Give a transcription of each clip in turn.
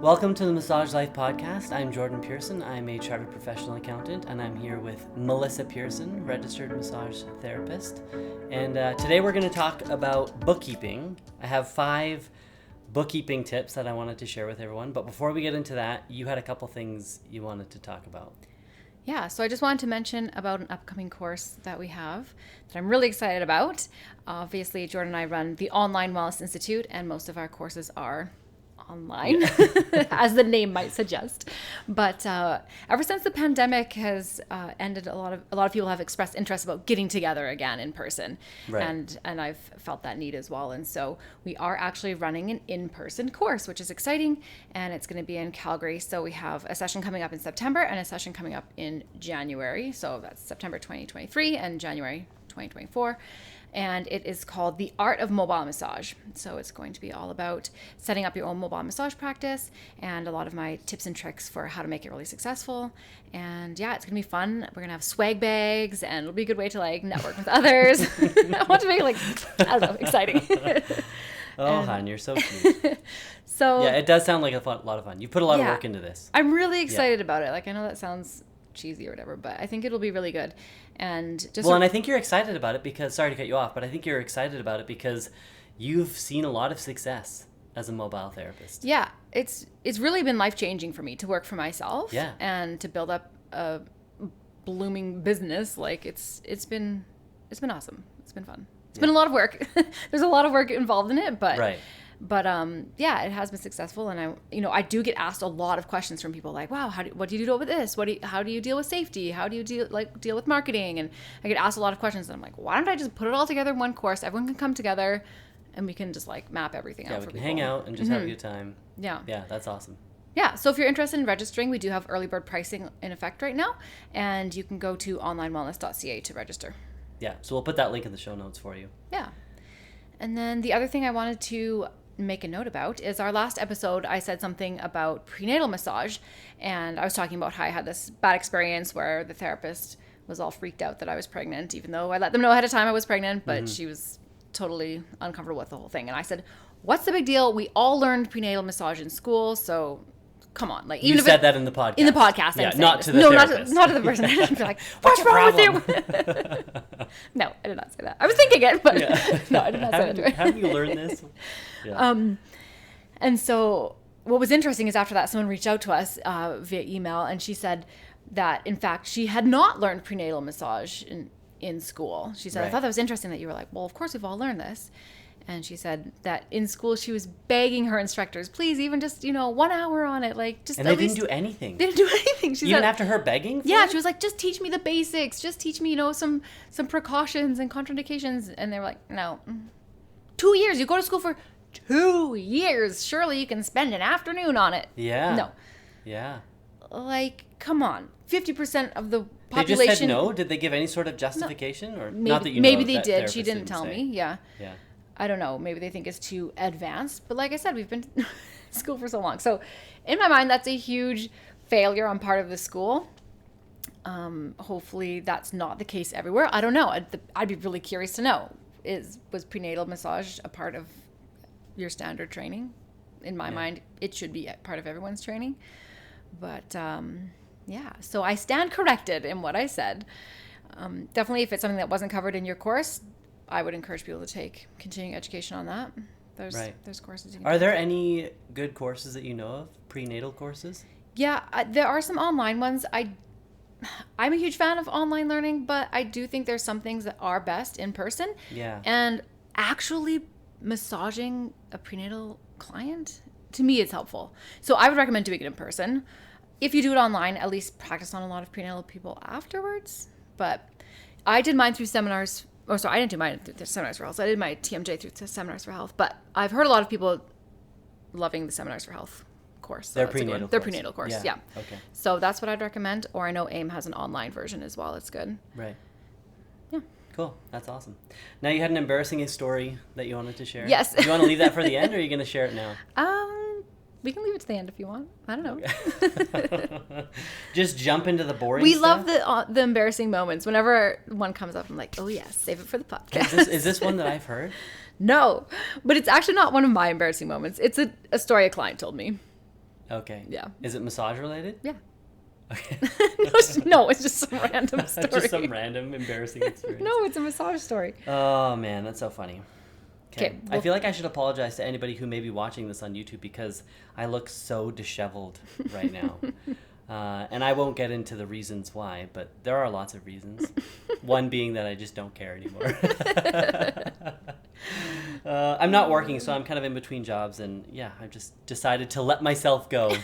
Welcome to the Massage Life Podcast. I'm Jordan Pearson. I'm a chartered professional accountant, and I'm here with Melissa Pearson, registered massage therapist. And today we're going to talk about bookkeeping. I have 5 bookkeeping tips that I wanted to share with everyone. But before we get into that, you had a couple things you wanted to talk about. Yeah, so I just wanted to mention about an upcoming course that we have that I'm really excited about. Obviously, Jordan and I run the Online Wellness Institute, and most of our courses are online, as the name might suggest. But ever since the pandemic has ended, a lot of people have expressed interest about getting together again in person, Right. and I've felt that need as well. And so we are actually running an in-person course, which is exciting, and it's going to be in Calgary. So we have a session coming up in September and a session coming up in January. So that's September 2023 and January 2024. And it is called The Art of Mobile Massage. So it's going to be all about setting up your own mobile massage practice and a lot of my tips and tricks for how to make it really successful. And yeah, it's going to be fun. We're going to have swag bags, and it'll be a good way to network with others. I want to make it I don't know, exciting. Hon, you're so cute. So Yeah, it does sound like a lot of fun. You put a lot of work into this. I'm really excited about it. I know that sounds cheesy or whatever, but I think it'll be really good. And and I think you're excited about it because, sorry to cut you off, but I think you're excited about it because you've seen a lot of success as a mobile therapist. Yeah, it's really been life-changing for me to work for myself. Yeah. And to build up a blooming business. It's been awesome. It's been fun. It's been a lot of work. There's a lot of work involved in it, but Right. But yeah, it has been successful, and I do get asked a lot of questions from people like, "Wow, what do you do with this? How do you deal with safety? How do you deal with marketing?" And I get asked a lot of questions, and I'm like, "Why don't I just put it all together in one course? Everyone can come together, and we can just map everything out for people. Yeah, we can hang out and just have a good time. Yeah. Yeah, that's awesome. Yeah, so if you're interested in registering, we do have early bird pricing in effect right now, and you can go to onlinewellness.ca to register. Yeah, so we'll put that link in the show notes for you. Yeah. And then the other thing I wanted to make a note about is our last episode. I said something about prenatal massage, and I was talking about how I had this bad experience where the therapist was all freaked out that I was pregnant, even though I let them know ahead of time I was pregnant, but she was totally uncomfortable with the whole thing. And I said, what's the big deal? We all learned prenatal massage in school, so come on. Even you said that in the podcast. In the podcast, yeah, I'm not saying to the this. therapist. Not to the person. I'd be like, What's what's wrong your with you? No, I did not say that. I was thinking it, but no, I did not say that to her. Haven't you learned this? Yeah. And so what was interesting is after that, someone reached out to us via email, and she said that, in fact, she had not learned prenatal massage in school. She said, I thought that was interesting that you were like, well, of course we've all learned this. And she said that in school she was begging her instructors, please, even just 1 hour on it, and they didn't do anything. They didn't do anything. She Even said, after her begging? Yeah, she was like, just teach me the basics. Just teach me, some precautions and contraindications. And they were like, no. 2 years. You go to school for 2 years. Surely you can spend an afternoon on it. Yeah. No. Yeah. Come on. 50% of the population. They just said no? Did they give any sort of justification? Or Maybe, not that you know maybe of, they that did. She therapist didn't tell say. me. Yeah. Yeah. I don't know. Maybe they think it's too advanced. But like I said, we've been in school for so long. So in my mind, that's a huge failure on part of the school. Hopefully that's not the case everywhere. I don't know. I'd be really curious to know. Was prenatal massage a part of your standard training? In my mind, it should be a part of everyone's training. But yeah, so I stand corrected in what I said. Definitely, if it's something that wasn't covered in your course, I would encourage people to take continuing education on that. There's courses. Are there any good courses that you know of? Prenatal courses? Yeah, there are some online ones. I'm a huge fan of online learning, but I do think there's some things that are best in person. Yeah. And actually massaging a prenatal client, to me, it's helpful. So I would recommend doing it in person. If you do it online, at least practice on a lot of prenatal people afterwards. But I did mine through seminars. Oh, sorry, I didn't do mine through Seminars for Health. So I did my TMJ through Seminars for Health. But I've heard a lot of people loving the Seminars for Health course. So Their prenatal course. Their prenatal course, yeah. Okay. So that's what I'd recommend. Or I know AIM has an online version as well. It's good. Right. Yeah. Cool. That's awesome. Now, you had an embarrassing story that you wanted to share. Yes. Do you want to leave that for the end, or are you going to share it now? We can leave it to the end if you want. I don't know. Okay. Just jump into the boring We stuff? love the embarrassing moments. Whenever one comes up, I'm like, oh yes, save it for the podcast. Is this one that I've heard? No, but it's actually not one of my embarrassing moments. It's a story a client told me. Okay. Yeah. Is it massage related? Yeah. Okay. No, it's just some random story. Just some random embarrassing experience. No, it's a massage story. Oh man, that's so funny. Okay. Well, I feel like I should apologize to anybody who may be watching this on YouTube because I look so disheveled right now. And I won't get into the reasons why, but there are lots of reasons. One being that I just don't care anymore. I'm not working, so I'm kind of in between jobs, and yeah, I've just decided to let myself go.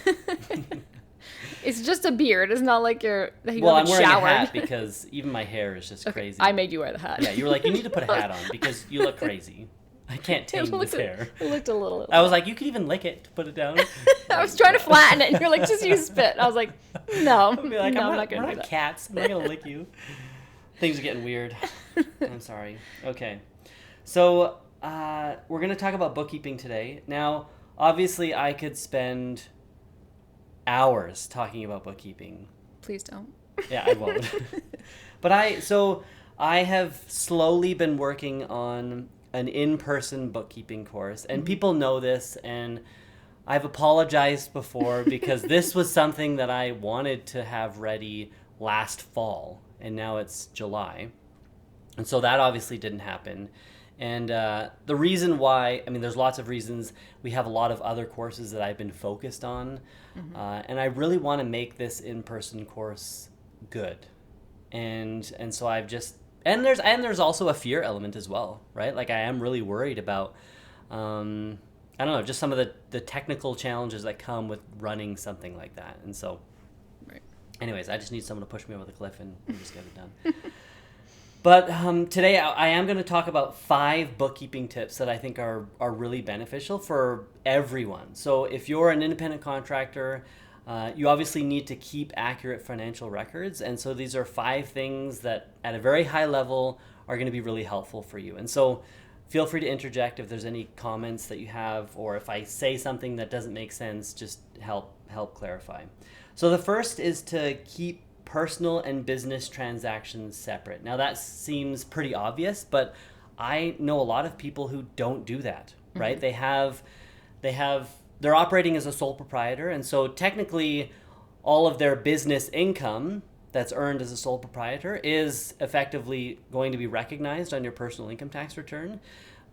It's just a beard. It's not like you Well, I'm haven't wearing showered. a hat because even my hair is just crazy. I made you wear the hat. Yeah, you were like, you need to put a hat on because you look crazy. I can't tame this hair. It looked a little. I was like, you could even lick it to put it down. I was trying to flatten it, and you're like, just use spit. And I was like, no, I'd be like, no, I'm I'm not going to we're do not that. cats. I'm not going to lick you. Things are getting weird. I'm sorry. Okay. So we're going to talk about bookkeeping today. Now, obviously, I could spend hours talking about bookkeeping. Please don't. Yeah, I won't. But I have slowly been working on an in-person bookkeeping course, and people know this, and I've apologized before because this was something that I wanted to have ready last fall, and now it's July. And so that obviously didn't happen. And the reason why, I mean, there's lots of reasons. We have a lot of other courses that I've been focused on, and I really want to make this in-person course good. And so I've just, and there's also a fear element as well, right? Like I am really worried about, I don't know, just some of the technical challenges that come with running something like that. And so, Right. anyways, I just need someone to push me over the cliff and just get it done. But today I am going to talk about 5 bookkeeping tips that I think are really beneficial for everyone. So if you're an independent contractor, you obviously need to keep accurate financial records. And so these are 5 things that at a very high level are going to be really helpful for you. And so feel free to interject if there's any comments that you have, or if I say something that doesn't make sense, just help clarify. So the first is to keep personal and business transactions separate. Now that seems pretty obvious, but I know a lot of people who don't do that, right? They're operating as a sole proprietor, and so technically all of their business income that's earned as a sole proprietor is effectively going to be recognized on your personal income tax return.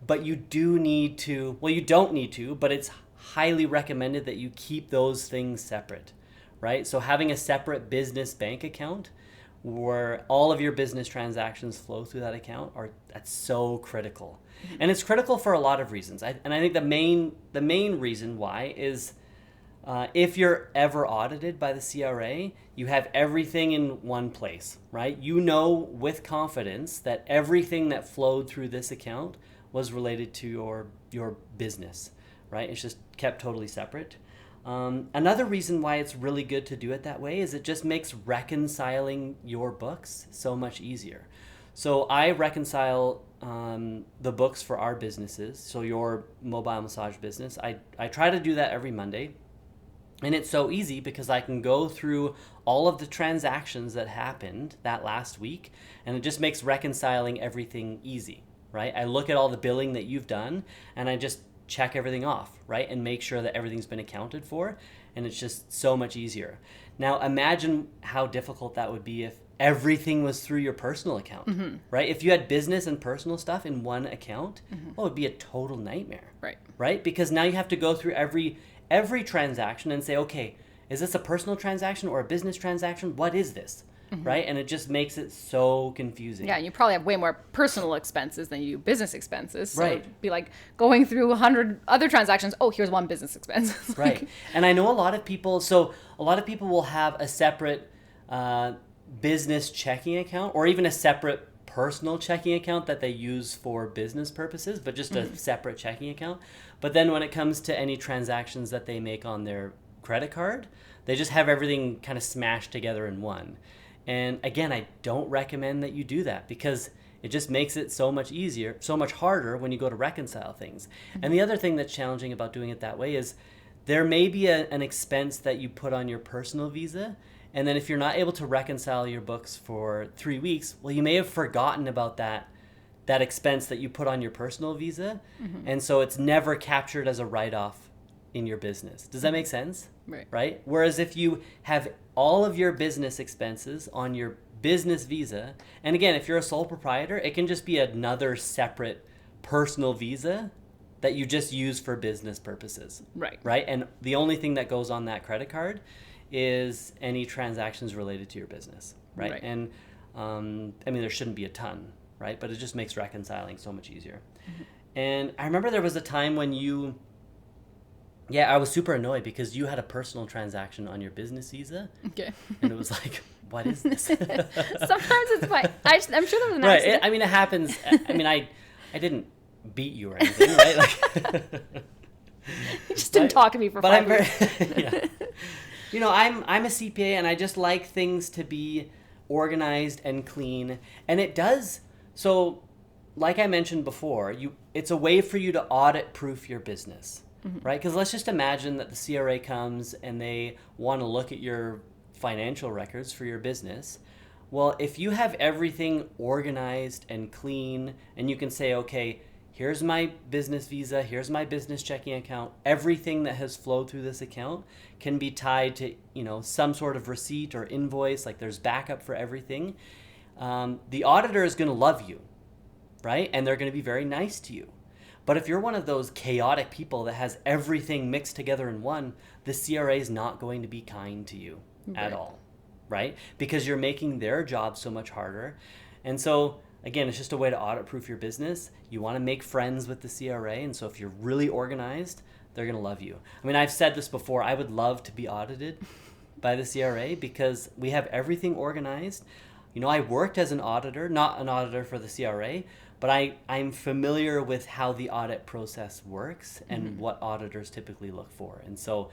But you do need to, well, you don't need to, but it's highly recommended that you keep those things separate. Right? So having a separate business bank account where all of your business transactions flow through that account, that's so critical. Mm-hmm. And it's critical for a lot of reasons. I think the main reason why is if you're ever audited by the CRA, you have everything in one place, right? You know with confidence that everything that flowed through this account was related to your business, right? It's just kept totally separate. Another reason why it's really good to do it that way is it just makes reconciling your books so much easier. So I reconcile the books for our businesses, so your mobile massage business. I try to do that every Monday. And it's so easy because I can go through all of the transactions that happened that last week, and it just makes reconciling everything easy, right? I look at all the billing that you've done, and I just check everything off, right? And make sure that everything's been accounted for, and it's just so much easier. Now imagine how difficult that would be if everything was through your personal account, right? If you had business and personal stuff in one account, it would be a total nightmare, right? Because now you have to go through every transaction and say, okay, is this a personal transaction or a business transaction? What is this? Right? And it just makes it so confusing. Yeah, and you probably have way more personal expenses than you do business expenses. So Right. it'd be like going through 100 other transactions. Oh, here's one business expense. Right. And I know a lot of people will have a separate business checking account or even a separate personal checking account that they use for business purposes, but just a separate checking account. But then when it comes to any transactions that they make on their credit card, they just have everything kind of smashed together in one. And again, I don't recommend that you do that because it just makes it so much easier, so much harder when you go to reconcile things. And the other thing that's challenging about doing it that way is there may be an expense that you put on your personal visa, and then if you're not able to reconcile your books for 3 weeks, well, you may have forgotten about that expense that you put on your personal visa, and so it's never captured as a write-off in your business. Does that make sense? Right. Whereas if you have all of your business expenses on your business visa, and again, if you're a sole proprietor, it can just be another separate personal visa that you just use for business purposes. Right. And the only thing that goes on that credit card is any transactions related to your business. Right. And I mean, there shouldn't be a ton, right? But it just makes reconciling so much easier. And I remember there was a time when I was super annoyed because you had a personal transaction on your business visa. Okay. And it was like, what is this? Sometimes it's fine. I'm sure that was an accident. I mean, it happens. I mean, I didn't beat you or anything, right? Like, you just didn't talk to me for 5 years. Yeah. You know, I'm a CPA, and I just like things to be organized and clean. And it does. So, like I mentioned before, it's a way for you to audit proof your business, right? Because let's just imagine that the CRA comes and they want to look at your financial records for your business. Well, if you have everything organized and clean, and you can say, okay, here's my business visa, here's my business checking account, everything that has flowed through this account can be tied to, some sort of receipt or invoice, like there's backup for everything. The auditor is going to love you, right? And they're going to be very nice to you. But if you're one of those chaotic people that has everything mixed together in one, the CRA is not going to be kind to you at all, right? Because you're making their job so much harder. And so, again, it's just a way to audit proof your business. You want to make friends with the CRA. And so if you're really organized, they're going to love you. I mean, I've said this before. I would love to be audited by the CRA because we have everything organized. I worked as an auditor, not an auditor for the CRA, but I'm familiar with how the audit process works and what auditors typically look for. And so,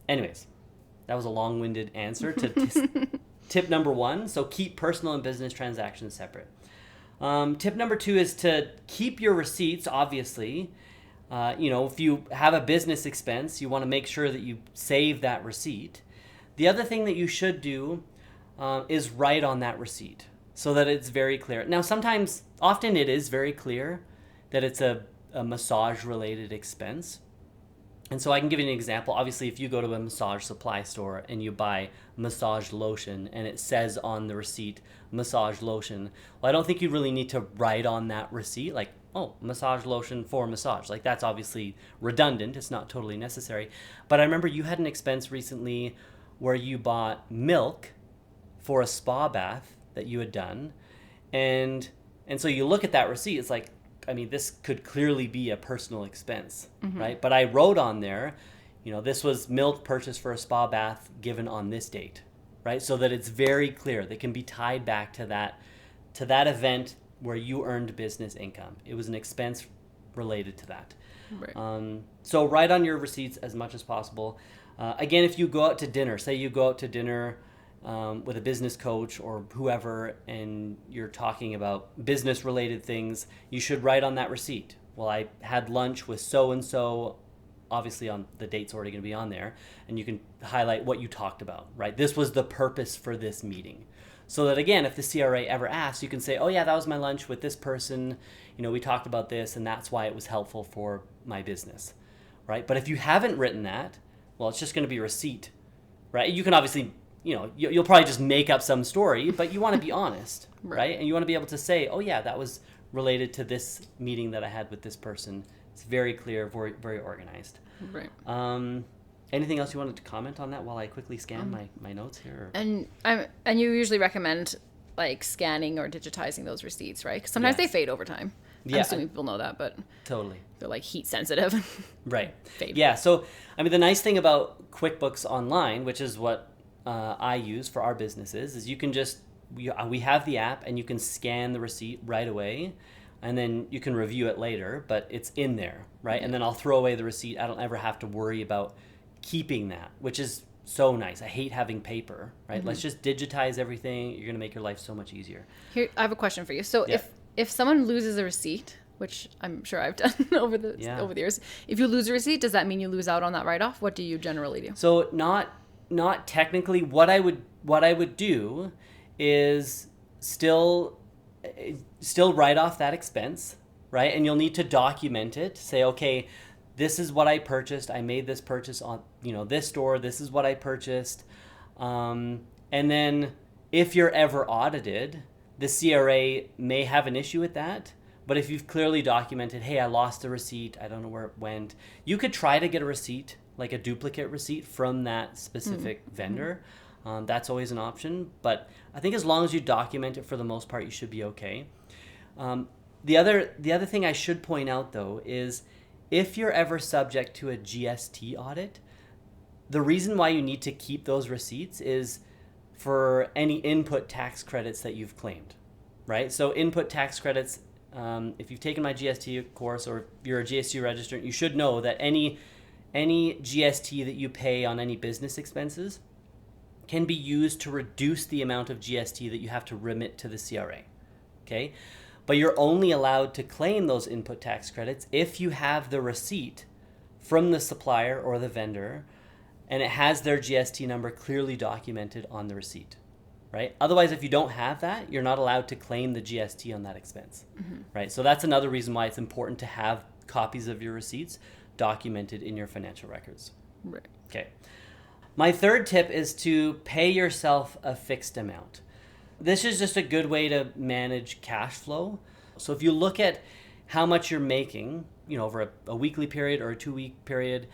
anyways, that was a long-winded answer to tip number 1. So keep personal and business transactions separate. Tip number 2 is to keep your receipts, obviously. If you have a business expense, you want to make sure that you save that receipt. The other thing that you should do is write on that receipt so that it's very clear. Now, often it is very clear that it's a massage-related expense. And so I can give you an example. Obviously, if you go to a massage supply store and you buy massage lotion and it says on the receipt, massage lotion, well, I don't think you really need to write on that receipt, like, oh, massage lotion for massage. Like, that's obviously redundant. It's not totally necessary. But I remember you had an expense recently where you bought milk for a spa bath that you had done. And so you look at that receipt, it's like, I mean, this could clearly be a personal expense, right? But I wrote on there, this was milk purchased for a spa bath given on this date, right? So that it's very clear. They can be tied back to that event where you earned business income. It was an expense related to that. Right. So write on your receipts as much as possible. Again, if you go out to dinner, say you go out to dinner with a business coach or whoever, and you're talking about business related things, you should write on that receipt. Well, I had lunch with so-and-so, obviously on the date's already going to be on there, and you can highlight what you talked about, right? This was the purpose for this meeting. So that, again, if the CRA ever asks, you can say, oh yeah, that was my lunch with this person, we talked about this, and that's why it was helpful for my business, right? But if you haven't written that, well, it's just going to be a receipt, right? You can obviously, you'll probably just make up some story, but you want to be honest, right? And you want to be able to say, oh yeah, that was related to this meeting that I had with this person. It's very clear, very, very organized. Right. Anything else you wanted to comment on that while I quickly scan my notes here? And you usually recommend like scanning or digitizing those receipts, right? 'Cause sometimes they fade over time. I'm assuming people know that, but totally, they're like heat sensitive. Right. Fade. Yeah. So I mean, the nice thing about QuickBooks Online, which is what I use for our businesses, is you can just we have the app and you can scan the receipt right away, and then you can review it later. But it's in there, right? Mm-hmm. And then I'll throw away the receipt. I don't ever have to worry about keeping that, which is so nice. I hate having paper, right? Mm-hmm. Let's just digitize everything. You're going to make your life so much easier. Here, I have a question for you. So if someone loses a receipt, which I'm sure I've done over the years, if you lose a receipt, does that mean you lose out on that write-off? What do you generally do? So not technically. What I would do is still write off that expense, right? And you'll need to document it. Say, okay, this is what I purchased. I made this purchase on, this store. This is what I purchased. And then if you're ever audited, the CRA may have an issue with that. But if you've clearly documented, hey, I lost the receipt, I don't know where it went, you could try to get a receipt, like a duplicate receipt from that specific vendor. That's always an option. But I think as long as you document it, for the most part, you should be okay. The other thing I should point out, though, is if you're ever subject to a GST audit, the reason why you need to keep those receipts is for any input tax credits that you've claimed, right? So input tax credits, if you've taken my GST course or if you're a GST registrant, you should know that any GST that you pay on any business expenses can be used to reduce the amount of GST that you have to remit to the CRA, okay? But you're only allowed to claim those input tax credits if you have the receipt from the supplier or the vendor and it has their GST number clearly documented on the receipt, right? Otherwise, if you don't have that, you're not allowed to claim the GST on that expense, right? So that's another reason why it's important to have copies of your receipts documented in your financial records. Right. Okay. My third tip is to pay yourself a fixed amount. This is just a good way to manage cash flow. So if you look at how much you're making, over a weekly period or a 2-week period,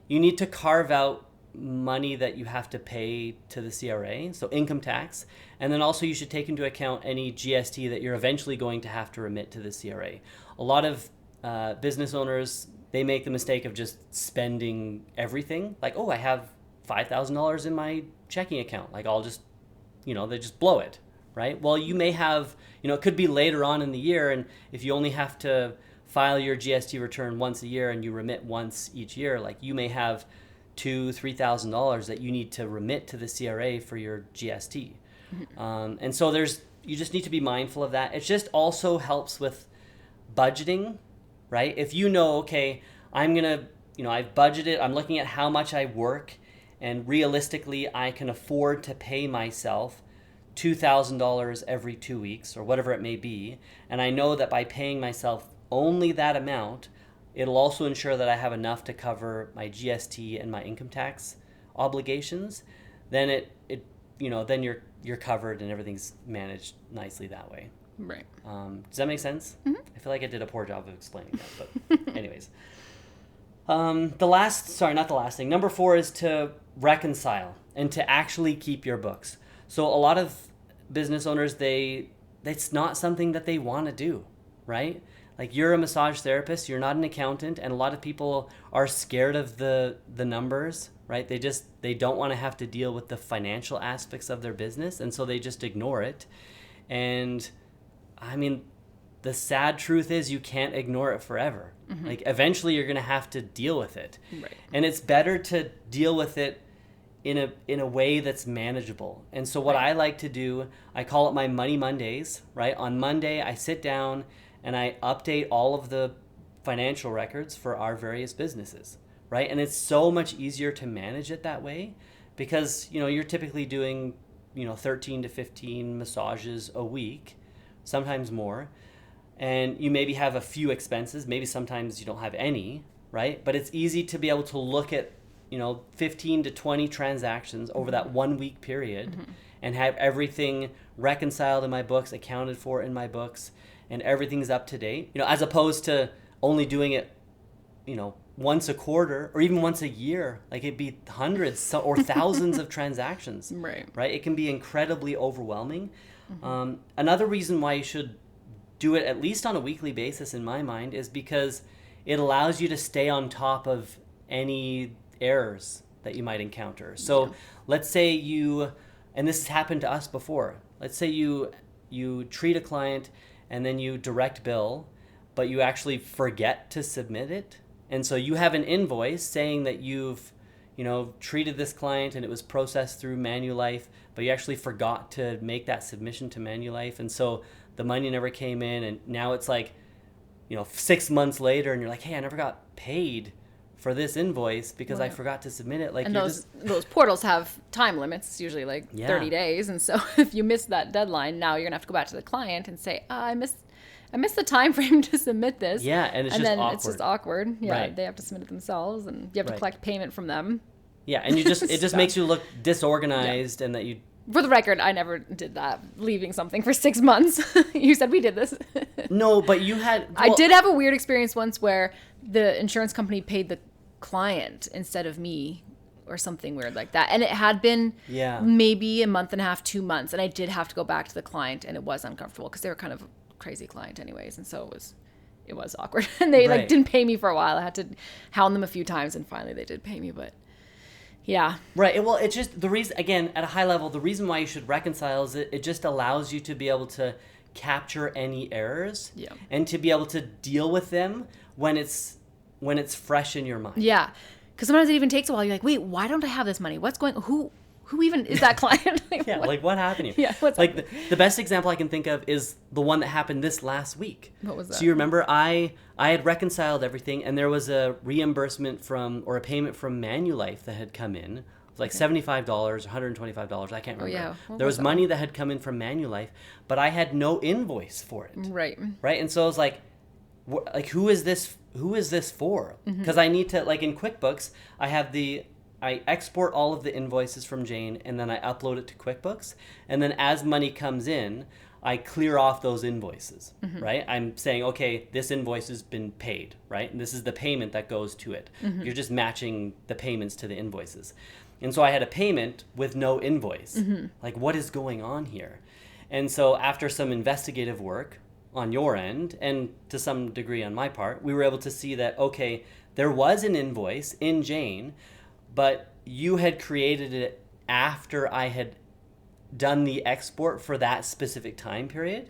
you need to carve out money that you have to pay to the CRA, so income tax, and then also you should take into account any GST that you're eventually going to have to remit to the CRA. A lot of business owners, they make the mistake of just spending everything. Like, oh, I have $5,000 in my checking account. Like, I'll just, they just blow it, right? Well, you may have, it could be later on in the year, and if you only have to file your GST return once a year and you remit once each year, like you may have $2,000-$3,000 that you need to remit to the CRA for your GST. And so you just need to be mindful of that. It just also helps with budgeting, right? If okay, I'm going to, I've budgeted, I'm looking at how much I work, and realistically, I can afford to pay myself $2,000 every 2 weeks or whatever it may be. And I know that by paying myself only that amount, it'll also ensure that I have enough to cover my GST and my income tax obligations. Then then you're covered and everything's managed nicely that way. Right. Does that make sense? Mm-hmm. I feel like I did a poor job of explaining that, but anyways. Not the last thing. Number 4 is to reconcile and to actually keep your books. So a lot of business owners, it's not something that they want to do, right? Like, you're a massage therapist, you're not an accountant, and a lot of people are scared of the numbers, right? They don't want to have to deal with the financial aspects of their business, and so they just ignore it. And I mean, the sad truth is you can't ignore it forever. Mm-hmm. Like, eventually you're going to have to deal with it. Right. And it's better to deal with it in a way that's manageable. And so what I like to do, I call it my Money Mondays, right? On Monday, I sit down and I update all of the financial records for our various businesses, right? And it's so much easier to manage it that way because, you're typically doing, 13 to 15 massages a week, sometimes more. And you maybe have a few expenses, maybe sometimes you don't have any, right? But it's easy to be able to look at, 15 to 20 transactions over that 1 week period and have everything reconciled in my books, accounted for in my books, and everything's up to date, as opposed to only doing it, once a quarter or even once a year. Like, it'd be hundreds or thousands of transactions, right? It can be incredibly overwhelming. Another reason why you should do it at least on a weekly basis, in my mind, is because it allows you to stay on top of any errors that you might encounter. So let's say and this has happened to us before, let's say you treat a client and then you direct bill, but you actually forget to submit it. And so you have an invoice saying that you've, treated this client and it was processed through Manulife, but you actually forgot to make that submission to Manulife. And so the money never came in, and now it's like, 6 months later and you're like, hey, I never got paid for this invoice because I forgot to submit it. Like, and those portals have time limits. It's usually 30 days. And so if you miss that deadline, now you're gonna have to go back to the client and say, I missed I missed the time frame to submit this. Yeah, and it's just awkward. Yeah, Right. they have to submit it themselves, and you have to Right. collect payment from them. Yeah, and it just makes you look disorganized, and that you. For the record, I never did that, leaving something for 6 months. You said we did this. No, but you had. I did have a weird experience once where the insurance company paid the client instead of me, or something weird like that. And it had been maybe a month and a half, 2 months. And I did have to go back to the client, and it was uncomfortable because they were kind of a crazy client anyways. And so it was awkward. And they like didn't pay me for a while. I had to hound them a few times, and finally they did pay me. But yeah. Right. Well, it's just the reason, again, at a high level, the reason why you should reconcile is it just allows you to be able to capture any errors and to be able to deal with them when it's fresh in your mind. Yeah. Because sometimes it even takes a while. You're like, wait, why don't I have this money? What's going, who even is that client? What happened here? Yeah, what's like the best example I can think of is the one that happened this last week. What was that? So you remember I had reconciled everything, and there was a reimbursement or a payment from Manulife that had come in. It was like $75, $125, I can't remember. yeah. There was money that had come in from Manulife, but I had no invoice for it. Right. Right? And so I was like who is this for? Because I need to, like in QuickBooks, I export all of the invoices from Jane, and then I upload it to QuickBooks. And then as money comes in, I clear off those invoices, right? I'm saying, okay, this invoice has been paid, right? And this is the payment that goes to it. You're just matching the payments to the invoices. And so I had a payment with no invoice. Like, what is going on here? And so after some investigative work on your end, and to some degree on my part, we were able to see that, okay, there was an invoice in Jane, but you had created it after I had done the export for that specific time period.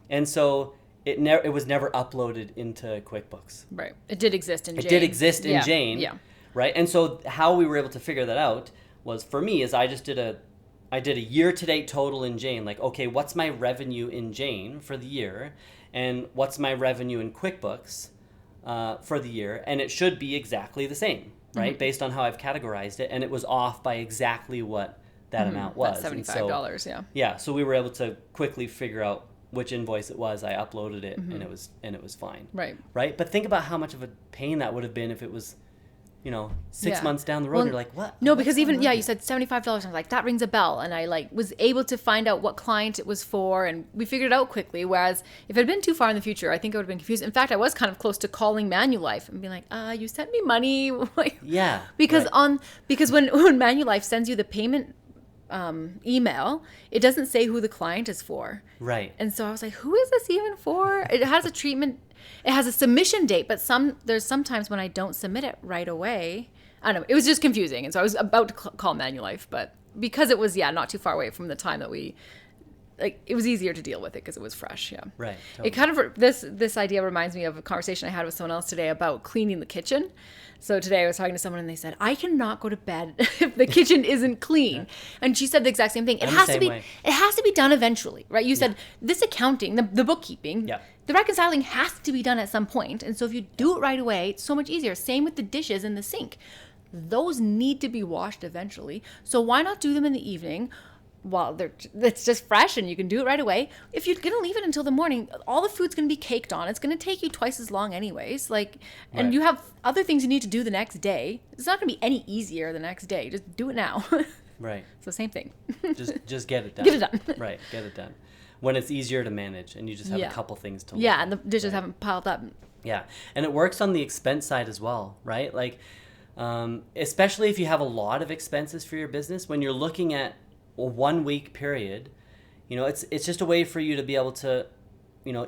And so it was never uploaded into QuickBooks. Right. It did exist in Jane. It did exist in Jane. Yeah. Right. And so how we were able to figure that out was, for me, is I did a year-to-date total in Jane. Like, okay, what's my revenue in Jane for the year, and what's my revenue in QuickBooks for the year, and it should be exactly the same, right? Based on how I've categorized it, and it was off by exactly what that amount was. About $75, Yeah, so we were able to quickly figure out which invoice it was. I uploaded it, and it was fine. Right. But think about how much of a pain that would have been if it was, 6 months down the road. You're like, what? No, because even you said $75. I was like, that rings a bell, and I was able to find out what client it was for, and we figured it out quickly. Whereas if it had been too far in the future, I think I would have been confused. In fact, I was kind of close to calling Manulife and being like, you sent me money. Because when Manulife sends you the payment email, it doesn't say who the client is for. Right. And so I was like, who is this even for? It has a treatment. It has a submission date, but there's sometimes when I don't submit it right away. I don't know. It was just confusing. And so I was about to call Manulife, but because it was, not too far away from the time that it was easier to deal with it because it was fresh. Yeah. Right. Totally. It kind of, this idea reminds me of a conversation I had with someone else today about cleaning the kitchen. So today I was talking to someone, and they said, I cannot go to bed if the kitchen isn't clean. And she said the exact same thing. It has to be done eventually, right? You said this accounting, the bookkeeping, the reconciling has to be done at some point. And so if you do it right away, it's so much easier. Same with the dishes in the sink. Those need to be washed eventually. So why not do them in the evening? Well, it's just fresh and you can do it right away. If you're going to leave it until the morning, all the food's going to be caked on. It's going to take you twice as long anyways. And you have other things you need to do the next day. It's not going to be any easier the next day. Just do it now. Right. So same thing. just get it done. Get it done. Right. Get it done. When it's easier to manage and you just have a couple things to look at. And the dishes haven't piled up. Yeah. And it works on the expense side as well, right? Especially if you have a lot of expenses for your business, when you're looking at a 1 week period, it's just a way for you to be able to,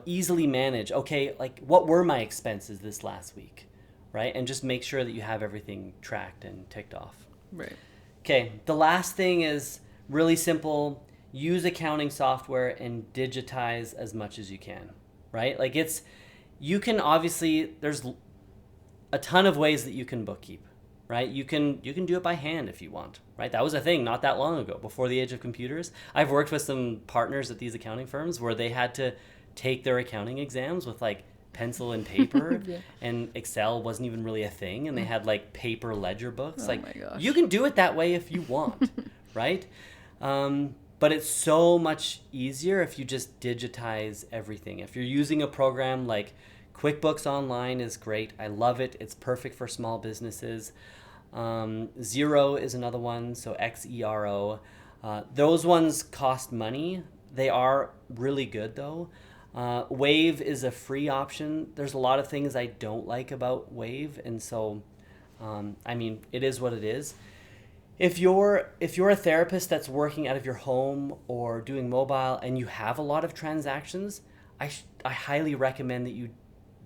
easily manage, okay, what were my expenses this last week, right? And just make sure that you have everything tracked and ticked off. Right. Okay. The last thing is really simple. Use accounting software and digitize as much as you can, right? You can obviously, there's a ton of ways that you can bookkeep. Right? You can do it by hand if you want, right? That was a thing not that long ago, before the age of computers. I've worked with some partners at these accounting firms where they had to take their accounting exams with pencil and paper, and Excel wasn't even really a thing, and they had paper ledger books. Oh my gosh. You can do it that way if you want, right? But it's so much easier if you just digitize everything. If you're using a program like QuickBooks Online is great. I love it. It's perfect for small businesses. Xero is another one, so Xero. Those ones cost money. They are really good though. Wave is a free option. There's a lot of things I don't like about Wave, and so I mean, it is what it is. If you're a therapist that's working out of your home or doing mobile and you have a lot of transactions, I highly recommend that you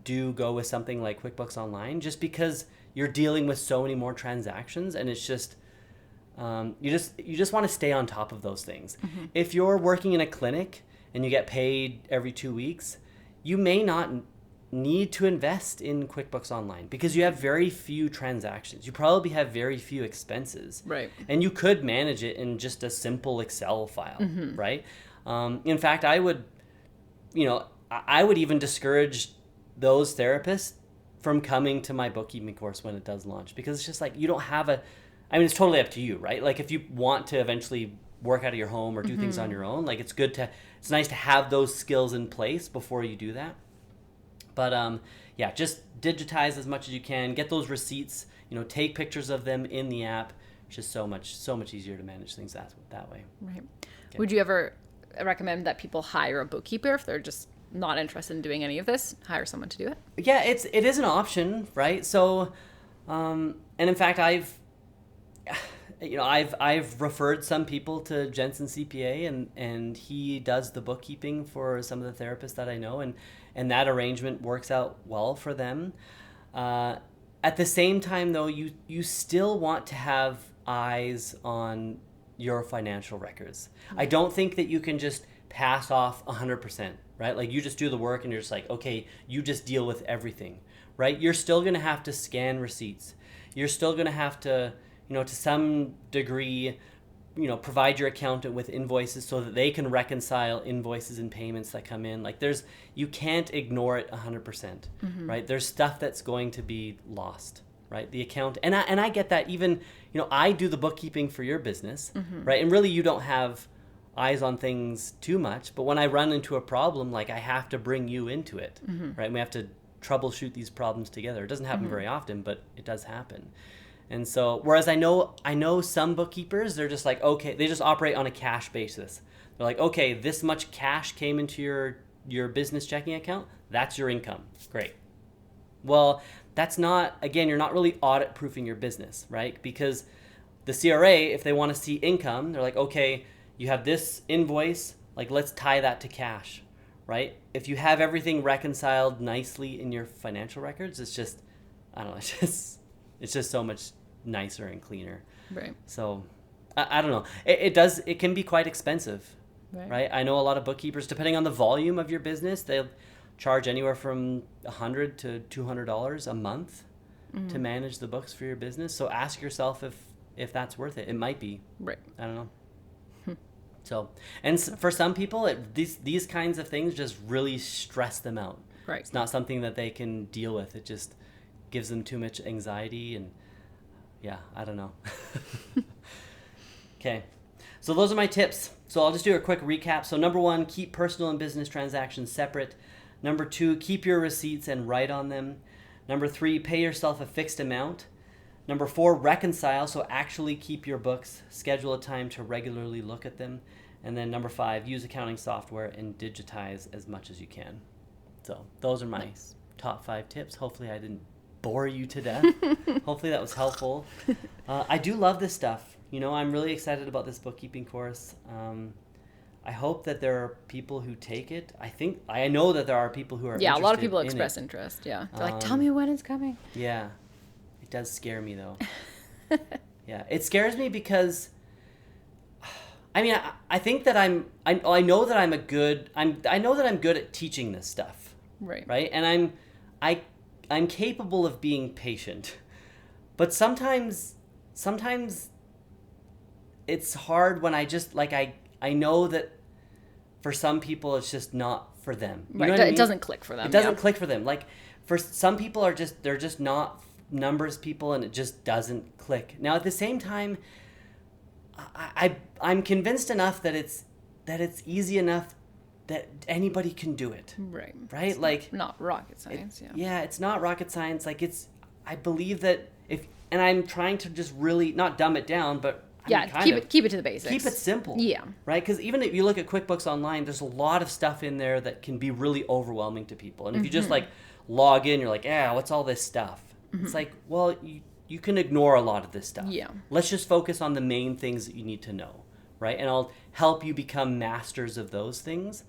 do go with something like QuickBooks Online, just because you're dealing with so many more transactions, and it's just you just want to stay on top of those things. Mm-hmm. If you're working in a clinic and you get paid every 2 weeks, you may not need to invest in QuickBooks Online because you have very few transactions. You probably have very few expenses. Right. And you could manage it in just a simple Excel file, mm-hmm. right? In fact, I would even discourage those therapists from coming to my bookkeeping course when it does launch, because it's just like, you don't have it's totally up to you, right? Like if you want to eventually work out of your home or do mm-hmm. things on your own, like it's nice to have those skills in place before you do that. But just digitize as much as you can, get those receipts, take pictures of them in the app. It's just so much easier to manage things that way. Right. Okay. Would you ever recommend that people hire a bookkeeper if they're just not interested in doing any of this? Hire someone to do it? Yeah, it is an option, right? So, and in fact, I've referred some people to Jensen CPA, and he does the bookkeeping for some of the therapists that I know, and that arrangement works out well for them. At the same time, though, you still want to have eyes on your financial records. Mm-hmm. I don't think that you can just pass off 100%, right? Like you just do the work and you're just like, okay, you just deal with everything, right? You're still going to have to scan receipts. You're still going to have to, to some degree, provide your accountant with invoices so that they can reconcile invoices and payments that come in. Like you can't ignore it 100%, mm-hmm. right? There's stuff that's going to be lost, right? The account, and I get that. Even, I do the bookkeeping for your business, mm-hmm. right? And really you don't have eyes on things too much, but when I run into a problem, like I have to bring you into it, mm-hmm. right? And we have to troubleshoot these problems together. It doesn't happen mm-hmm. very often, but it does happen. And so, whereas I know some bookkeepers, they're just like, okay, they just operate on a cash basis. They're like, okay, this much cash came into your business checking account. That's your income. Great. Well, that's not, again, you're not really audit proofing your business, right? Because the CRA, if they want to see income, they're like, okay, you have this invoice, like let's tie that to cash, right? If you have everything reconciled nicely in your financial records, it's just, I don't know, it's just so much nicer and cleaner. Right. So I don't know. It can be quite expensive, right? I know a lot of bookkeepers, depending on the volume of your business, they'll charge anywhere from $100 to $200 a month mm-hmm. to manage the books for your business. So ask yourself if that's worth it. It might be. Right. I don't know. So, and for some people, these kinds of things just really stress them out. Right. It's not something that they can deal with. It just gives them too much anxiety, and yeah, I don't know. Okay. So those are my tips. So I'll just do a quick recap. So number 1, keep personal and business transactions separate. Number 2, keep your receipts and write on them. Number 3, pay yourself a fixed amount. Number 4, reconcile, so actually keep your books, schedule a time to regularly look at them. And then number 5, use accounting software and digitize as much as you can. So those are my top 5 tips. Hopefully I didn't bore you to death. Hopefully that was helpful. I do love this stuff. I'm really excited about this bookkeeping course. I hope that there are people who take it. I know that there are people who are interested. Yeah, a lot of people express interest. Yeah. They're like, tell me when it's coming. Yeah. It does scare me though. Yeah, it scares me because I think that I know that I'm good at teaching this stuff. Right. Right? And I'm capable of being patient. But sometimes it's hard when I just I know that for some people it's just not for them. You know what I mean? It doesn't click for them. It doesn't click for them. Like for some people they're just not numbers people, and it just doesn't click. Now at the same time, I'm convinced enough that it's easy enough that anybody can do it. Right. Right? It's like not rocket science, Yeah, it's not rocket science. Like I believe that and I'm trying to just really not dumb it down, but keep it to the basics. Keep it simple. Yeah. Right? Because even if you look at QuickBooks Online, there's a lot of stuff in there that can be really overwhelming to people. And if you just like log in, you're like, what's all this stuff? It's like, well, you can ignore a lot of this stuff. Yeah. Let's just focus on the main things that you need to know, right? And I'll help you become masters of those things,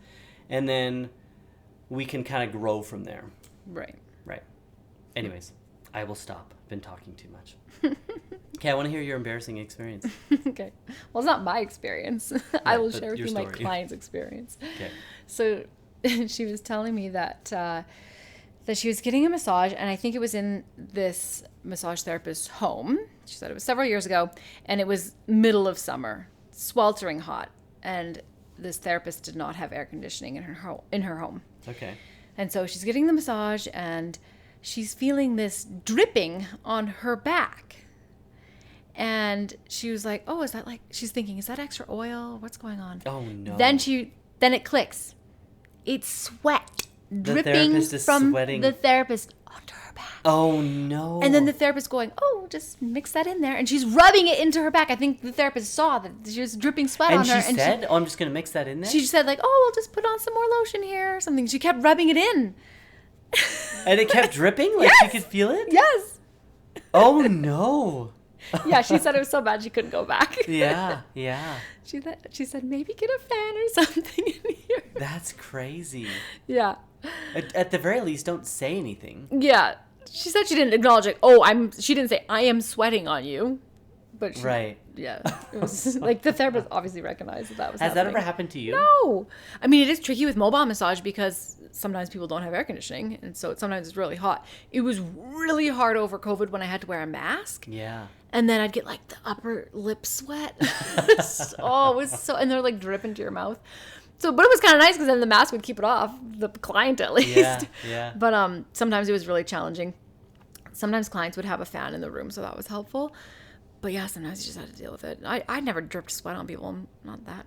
and then we can kind of grow from there. Right. Right. Anyways, I will stop. I've been talking too much. Okay, I want to hear your embarrassing experience. Okay. Well, it's not my experience. I will share with you my client's experience. Okay. So she was telling me that she was getting a massage, and I think it was in this massage therapist's home. She said it was several years ago, and it was middle of summer, sweltering hot, and this therapist did not have air conditioning in her home. Okay. And so she's getting the massage, and she's feeling this dripping on her back. And she was like, oh, is that like, she's thinking, is that extra oil? What's going on? Oh, no. Then it clicks. It's sweat dripping from the therapist onto her back. Oh, no. And then the therapist going, oh, just mix that in there. And she's rubbing it into her back. I think the therapist saw that she was dripping sweat on her. And she said, I'm just going to mix that in there? She said like, oh, we'll just put on some more lotion here or something. She kept rubbing it in. And it kept dripping? Like yes! She could feel it? Yes. Oh, no. Yeah, she said it was so bad she couldn't go back. Yeah. She said, maybe get a fan or something in here. That's crazy. Yeah. At the very least, don't say anything. Yeah. She said she didn't acknowledge like, she didn't say, I am sweating on you. But right. Yeah. It was like the therapist obviously recognized that was happening. Has that ever happened to you? No. I mean, it is tricky with mobile massage because sometimes people don't have air conditioning. And so sometimes it's really hot. It was really hard over COVID when I had to wear a mask. Yeah. And then I'd get like the upper lip sweat. It was so, and they're like dripping to your mouth. So, but it was kind of nice because then the mask would keep it off, the client at least. Yeah. But sometimes it was really challenging. Sometimes clients would have a fan in the room, so that was helpful. But yeah, sometimes you just had to deal with it. I never dripped sweat on people. I'm not that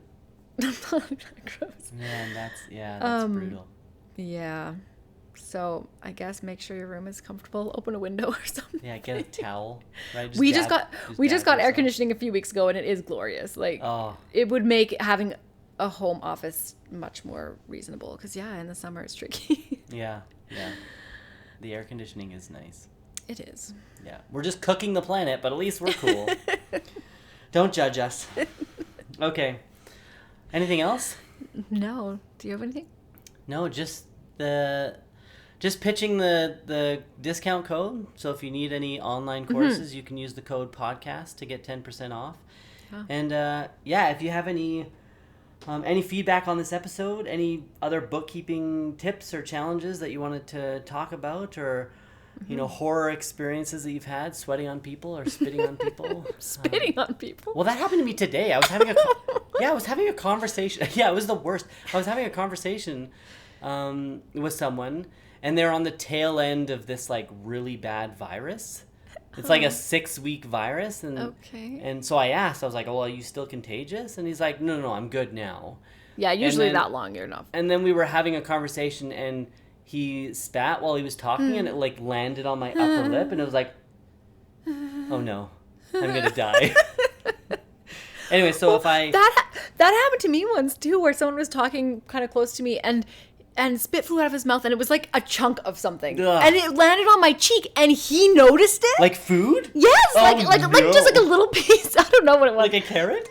gross. Man, that's brutal. Yeah. So I guess make sure your room is comfortable. Open a window or something. Yeah, get a towel. Right? We just got air conditioning a few weeks ago, and it is glorious. Like, it would make having a home office much more reasonable. Because in the summer it's tricky. Yeah. The air conditioning is nice. It is. Yeah, we're just cooking the planet, but at least we're cool. Don't judge us. Okay. Anything else? No. Do you have anything? No, just pitching the discount code. So if you need any online courses, you can use the code podcast to get 10% off. Oh. And if you have any feedback on this episode, any other bookkeeping tips or challenges that you wanted to talk about, or horror experiences that you've had, sweating on people or spitting on people. Spitting on people. Well, that happened to me today. I was having a conversation. Yeah, it was the worst. I was having a conversation with someone, and they're on the tail end of this like really bad virus. It's like a 6-week virus, and so I asked. I was like, "Oh, are you still contagious?" And he's like, "No, I'm good now." Yeah, usually that long you're not. And then we were having a conversation, and he spat while he was talking, and it like landed on my upper lip, and it was like, oh no, I'm gonna die. Anyway, so if I that happened to me once too, where someone was talking kind of close to me, and spit flew out of his mouth, and it was like a chunk of something, and it landed on my cheek, and he noticed it. Like food? Yes, like just like a little piece. I don't know what it was. Like a carrot?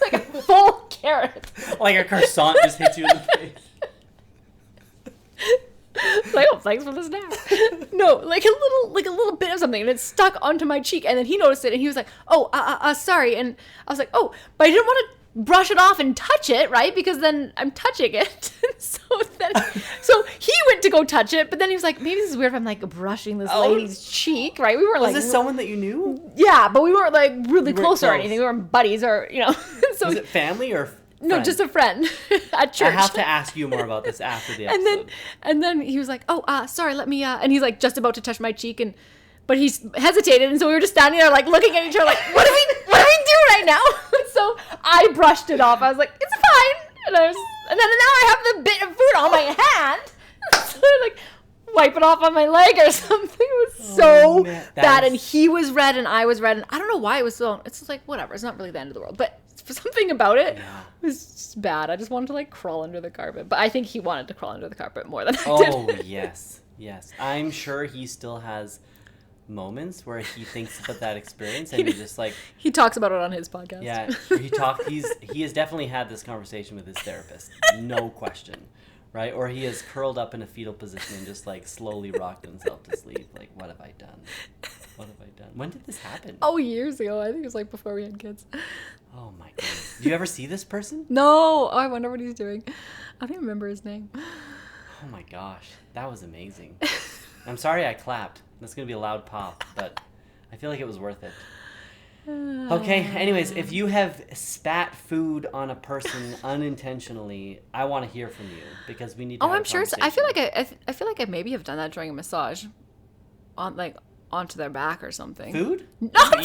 Like a full carrot. Like a croissant just hits you in the face. Like, oh, thanks for the snack. No, like a little bit of something, and it stuck onto my cheek, and then he noticed it, and he was like, oh, sorry, and I was like, oh, but I didn't want to brush it off and touch it, right? Because then I'm touching it. So he went to go touch it, but then he was like, maybe this is weird if I'm like brushing this lady's cheek, right? We weren't was this someone that you knew? Yeah, but we weren't like really close or anything. We weren't buddies or, So was it family or friend? No, just a friend at church. I have to ask you more about this after the episode. And then he was like, oh, sorry, let me, and he's like just about to touch my cheek, but he's hesitated, and so we were just standing there like looking at each other like, what do we do right now? So I brushed it off. I was like, it's fine. And then now I have the bit of food on my hand. So I like wipe it off on my leg or something. It was so bad. And he was red and I was red. And I don't know why it was so, it's just like, whatever. It's not really the end of the world. But for something about it was just bad. I just wanted to like crawl under the carpet. But I think he wanted to crawl under the carpet more than I did. Oh, yes. Yes. I'm sure he still has moments where he thinks about that experience and he's just like, he talks about it on his podcast. Yeah, he has definitely had this conversation with his therapist, no question, right? Or he has curled up in a fetal position and just like slowly rocked himself to sleep. Like, what have I done? What have I done? When did this happen? Oh, years ago. I think it was like before we had kids. Oh my goodness. Do you ever see this person? No. Oh, I wonder what he's doing. I don't even remember his name. Oh my gosh, that was amazing. I'm sorry I clapped. That's going to be a loud pop, but I feel like it was worth it. Okay, anyways, if you have spat food on a person unintentionally, I want to hear from you because we need to have I'm sure. I feel like I maybe have done that during a massage, onto their back or something. Food? Not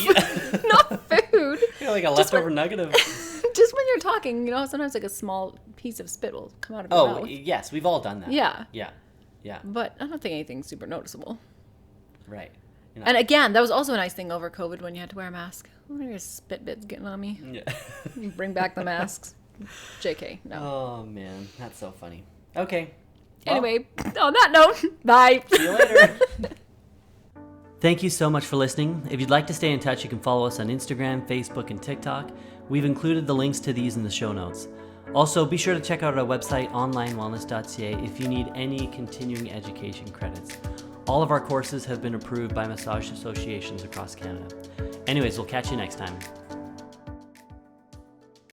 food. You're like a leftover nugget of... Just when you're talking, sometimes like a small piece of spit will come out of your mouth. Oh, yes, we've all done that. Yeah. Yeah. But I don't think anything's super noticeable. Right. And again, that was also a nice thing over COVID when you had to wear a mask. What are your spit bits getting on me? Yeah. Bring back the masks. JK, no. Oh, man. That's so funny. Okay. Well, anyway, on that note, bye. See you later. Thank you so much for listening. If you'd like to stay in touch, you can follow us on Instagram, Facebook, and TikTok. We've included the links to these in the show notes. Also, be sure to check out our website, onlinewellness.ca, if you need any continuing education credits. All of our courses have been approved by massage associations across Canada. Anyways, we'll catch you next time.